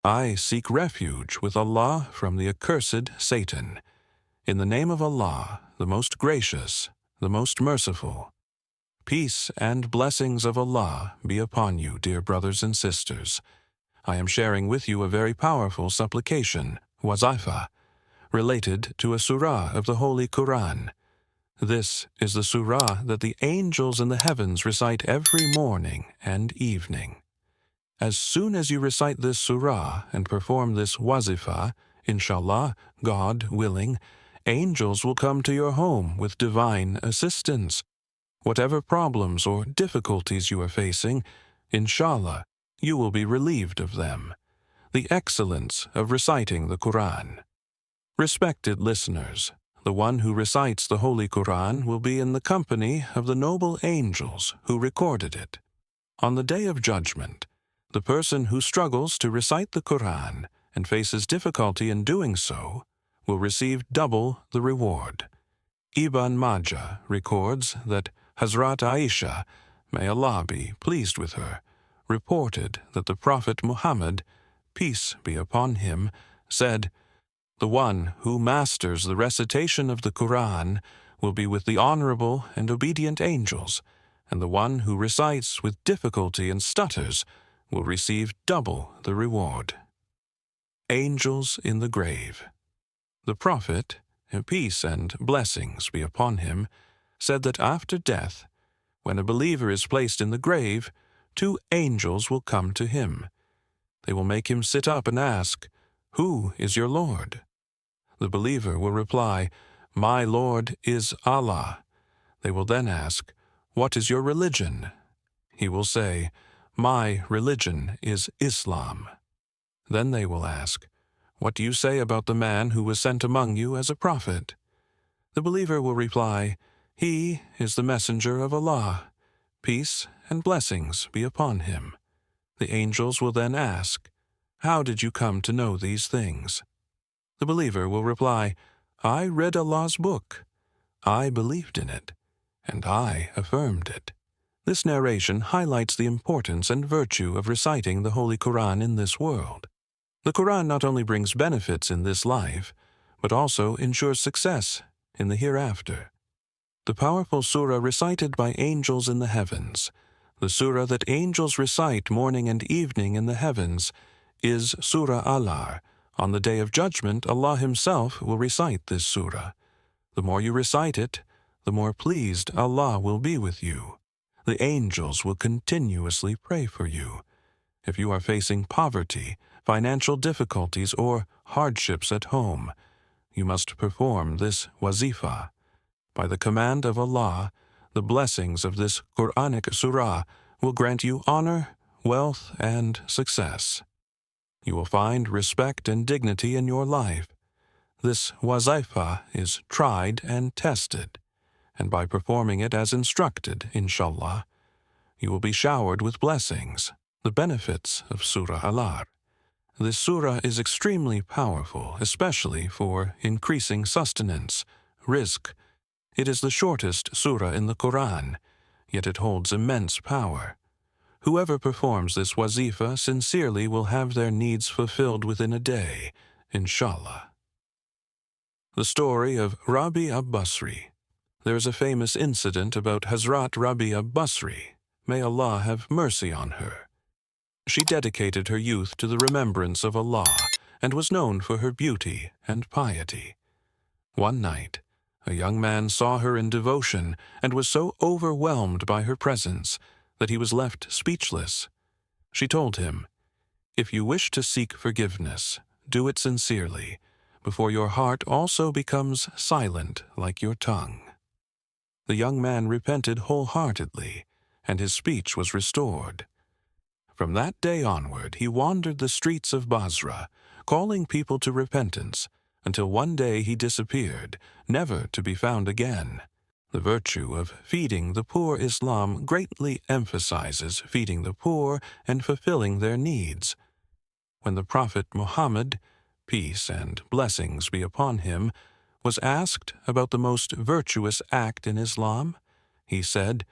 I seek refuge with Allah from the accursed Satan. In the name of Allah, the most gracious, the most merciful. Peace and blessings of Allah be upon you, dear brothers and sisters. I am sharing with you a very powerful supplication, Wazifa, related to a surah of the Holy Quran. This is the surah that the angels in the heavens recite every morning and evening. As soon as you recite this surah and perform this wazifa, inshallah, God willing, angels will come to your home with divine assistance. Whatever problems or difficulties you are facing, inshallah, you will be relieved of them. The excellence of reciting the Quran. Respected listeners, the one who recites the Holy Quran will be in the company of the noble angels who recorded it. On the Day of Judgment, the person who struggles to recite the Quran and faces difficulty in doing so will receive double the reward. Ibn Majah records that Hazrat Aisha, may Allah be pleased with her, reported that the Prophet Muhammad, peace be upon him, said, "The one who masters the recitation of the Quran will be with the honorable and obedient angels, and the one who recites with difficulty and stutters will receive double the reward." Angels in the grave. The Prophet, peace and blessings be upon him, said that after death, when a believer is placed in the grave, 2 angels will come to him. They will make him sit up and ask, "Who is your Lord?" The believer will reply, "My Lord is Allah." They will then ask, "What is your religion?" He will say, "My religion is Islam." Then they will ask, "What do you say about the man who was sent among you as a prophet?" The believer will reply, "He is the messenger of Allah. Peace and blessings be upon him." The angels will then ask, "How did you come to know these things?" The believer will reply, "I read Allah's book. I believed in it, and I affirmed it." This narration highlights the importance and virtue of reciting the Holy Quran in this world. The Quran not only brings benefits in this life, but also ensures success in the hereafter. The powerful surah recited by angels in the heavens, the surah that angels recite morning and evening in the heavens, is Surah Al-Ar. On the Day of Judgment, Allah Himself will recite this surah. The more you recite it, the more pleased Allah will be with you. The angels will continuously pray for you. If you are facing poverty, financial difficulties, or hardships at home, you must perform this wazifa. By the command of Allah, the blessings of this Quranic surah will grant you honor, wealth, and success. You will find respect and dignity in your life. This wazifa is tried and tested, and by performing it as instructed, inshallah, you will be showered with blessings, the benefits of Surah Al-Ar. This surah is extremely powerful, especially for increasing sustenance, rizq. It is the shortest surah in the Quran, yet it holds immense power. Whoever performs this wazifa sincerely will have their needs fulfilled within a day, inshallah. The story of Rabia Basri. There is a famous incident about Hazrat Rabia Basri. May Allah have mercy on her. She dedicated her youth to the remembrance of Allah and was known for her beauty and piety. One night, a young man saw her in devotion and was so overwhelmed by her presence that he was left speechless. She told him, "If you wish to seek forgiveness, do it sincerely, before your heart also becomes silent like your tongue." The young man repented wholeheartedly, and his speech was restored. From that day onward, he wandered the streets of Basra, calling people to repentance, until one day he disappeared, never to be found again. The virtue of feeding the poor Islam greatly emphasizes feeding the poor and fulfilling their needs. When the Prophet Muhammad, peace and blessings be upon him, was asked about the most virtuous act in Islam, he said,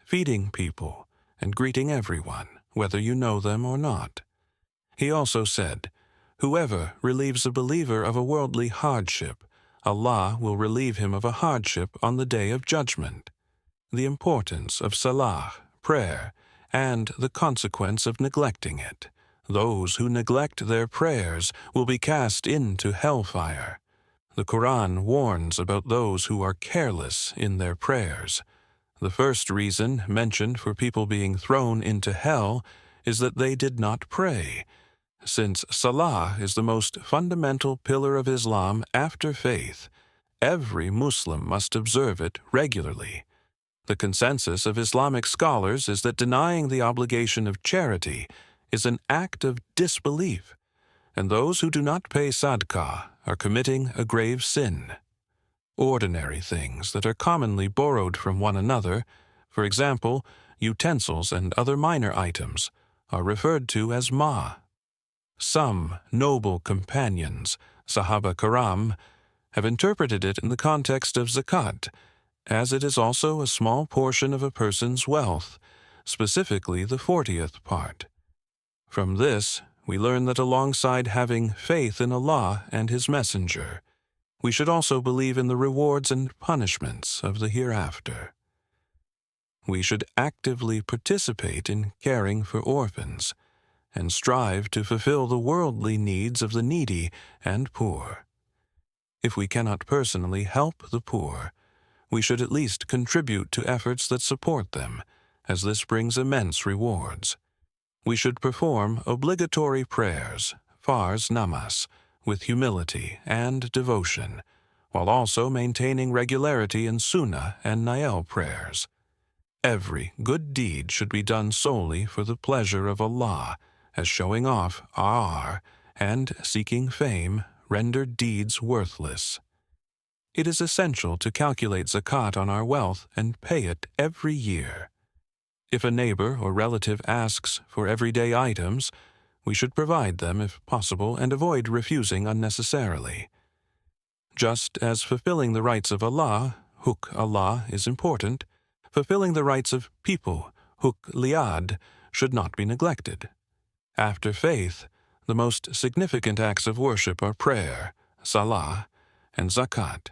"Feeding people and greeting everyone, whether you know them or not." He also said, "Whoever relieves a believer of a worldly hardship, Allah will relieve him of a hardship on the Day of Judgment." The importance of Salah, prayer, and the consequence of neglecting it. Those who neglect their prayers will be cast into hellfire. The Quran warns about those who are careless in their prayers. The first reason mentioned for people being thrown into hell is that they did not pray. Since Salah is the most fundamental pillar of Islam after faith, every Muslim must observe it regularly. The consensus of Islamic scholars is that denying the obligation of charity is an act of disbelief, and those who do not pay sadaqah are committing a grave sin. Ordinary things that are commonly borrowed from one another, for example, utensils and other minor items, are referred to as ma. Some noble companions, Sahaba Karam, have interpreted it in the context of Zakat, as it is also a small portion of a person's wealth, specifically the 40th part. From this, we learn that alongside having faith in Allah and His Messenger, we should also believe in the rewards and punishments of the hereafter. We should actively participate in caring for orphans, and strive to fulfill the worldly needs of the needy and poor. If we cannot personally help the poor, we should at least contribute to efforts that support them, as this brings immense rewards. We should perform obligatory prayers, farz namas, with humility and devotion, while also maintaining regularity in sunnah and nail prayers. Every good deed should be done solely for the pleasure of Allah, as showing off and seeking fame render deeds worthless. It is essential to calculate zakat on our wealth and pay it every year. If a neighbor or relative asks for everyday items, we should provide them if possible and avoid refusing unnecessarily. Just as fulfilling the rights of Allah, huk Allah, is important, fulfilling the rights of people, huk liad, should not be neglected. After faith, the most significant acts of worship are prayer, salah, and zakat.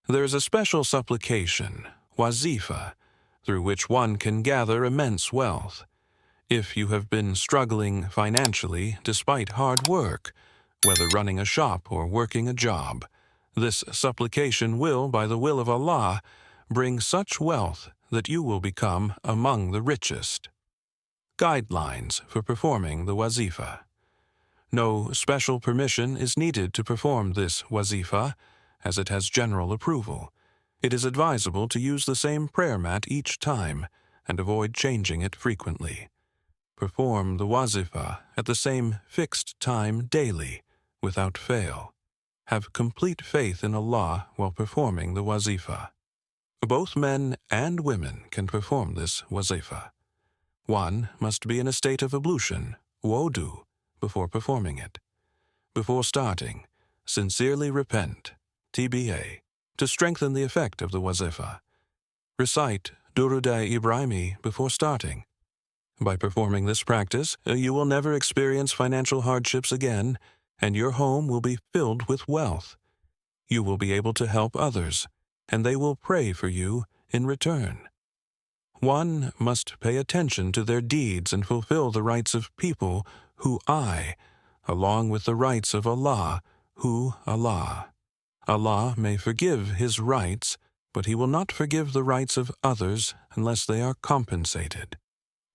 There is a special supplication, wazifa, through which one can gather immense wealth. If you have been struggling financially despite hard work, whether running a shop or working a job, this supplication will, by the will of Allah, bring such wealth that you will become among the richest. Guidelines for performing the wazifa. No special permission is needed to perform this wazifa, as it has general approval. It is advisable to use the same prayer mat each time and avoid changing it frequently. Perform the wazifa at the same fixed time daily, without fail. Have complete faith in Allah while performing the wazifa. Both men and women can perform this wazifa. One must be in a state of ablution, wudu, before performing it. Before starting, sincerely repent, TBA, to strengthen the effect of the wazifa. Recite Durood Ibrahimi before starting. By performing this practice, you will never experience financial hardships again, and your home will be filled with wealth. You will be able to help others, and they will pray for you in return. One must pay attention to their deeds and fulfill the rights of people who along with the rights of Allah, who Allah. Allah may forgive His rights, but He will not forgive the rights of others unless they are compensated.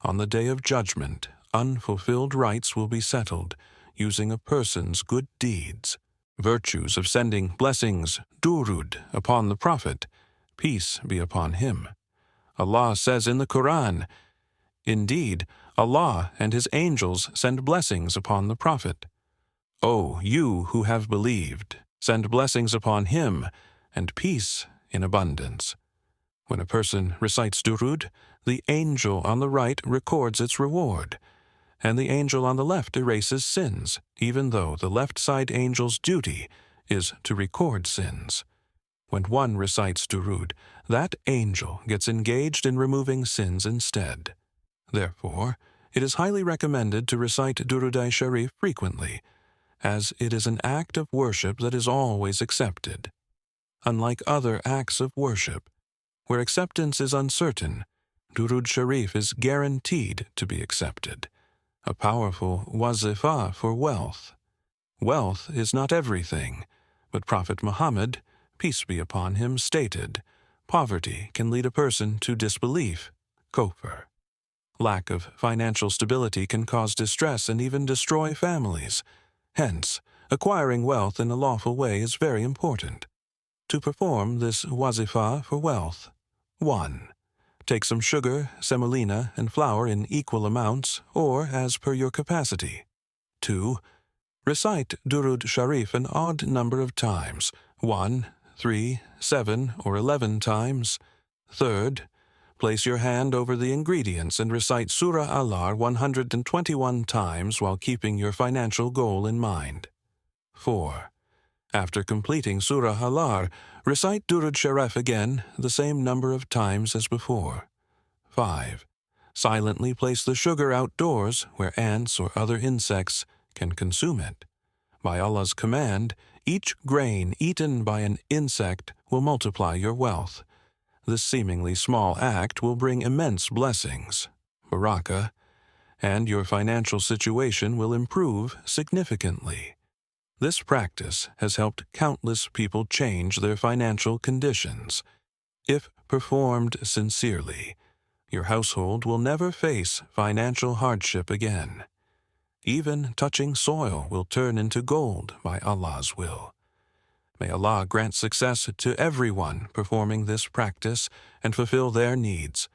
On the Day of Judgment, unfulfilled rights will be settled using a person's good deeds. Virtues of sending blessings, durood, upon the Prophet, peace be upon him. Allah says in the Quran, "Indeed, Allah and His angels send blessings upon the Prophet. O you who have believed, send blessings upon him, and peace in abundance." When a person recites durood, the angel on the right records its reward, and the angel on the left erases sins, even though the left side angel's duty is to record sins. When one recites durood, that angel gets engaged in removing sins instead. Therefore, It is highly recommended to recite Durood Shareef frequently, as it is an act of worship that is always accepted. Unlike other acts of worship, where acceptance is uncertain, Durood Shareef is guaranteed to be accepted. A powerful wazifa for wealth. Wealth is not everything, but Prophet Muhammad, peace be upon him, stated, poverty can lead a person to disbelief, kufr. Lack of financial stability can cause distress and even destroy families. Hence, acquiring wealth in a lawful way is very important. To perform this wazifa for wealth: 1. Take some sugar, semolina, and flour in equal amounts or as per your capacity. 2. Recite Durood Shareef an odd number of times, 1, 3, 7, or 11 times. 3rd, place your hand over the ingredients and recite Surah Al-Kawthar 121 times while keeping your financial goal in mind. 4. After completing Surah Al-Kawthar, recite Durood Shareef again the same number of times as before. 5. Silently place the sugar outdoors where ants or other insects can consume it. By Allah's command, each grain eaten by an insect will multiply your wealth. This seemingly small act will bring immense blessings, barakah, and your financial situation will improve significantly. This practice has helped countless people change their financial conditions. If performed sincerely, your household will never face financial hardship again. Even touching soil will turn into gold by Allah's will. May Allah grant success to everyone performing this practice and fulfill their needs.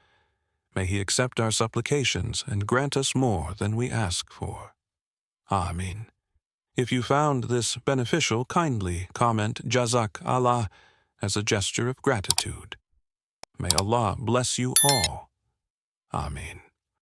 May He accept our supplications and grant us more than we ask for. Ameen. If you found this beneficial, kindly comment Jazak Allah as a gesture of gratitude. May Allah bless you all. Ameen.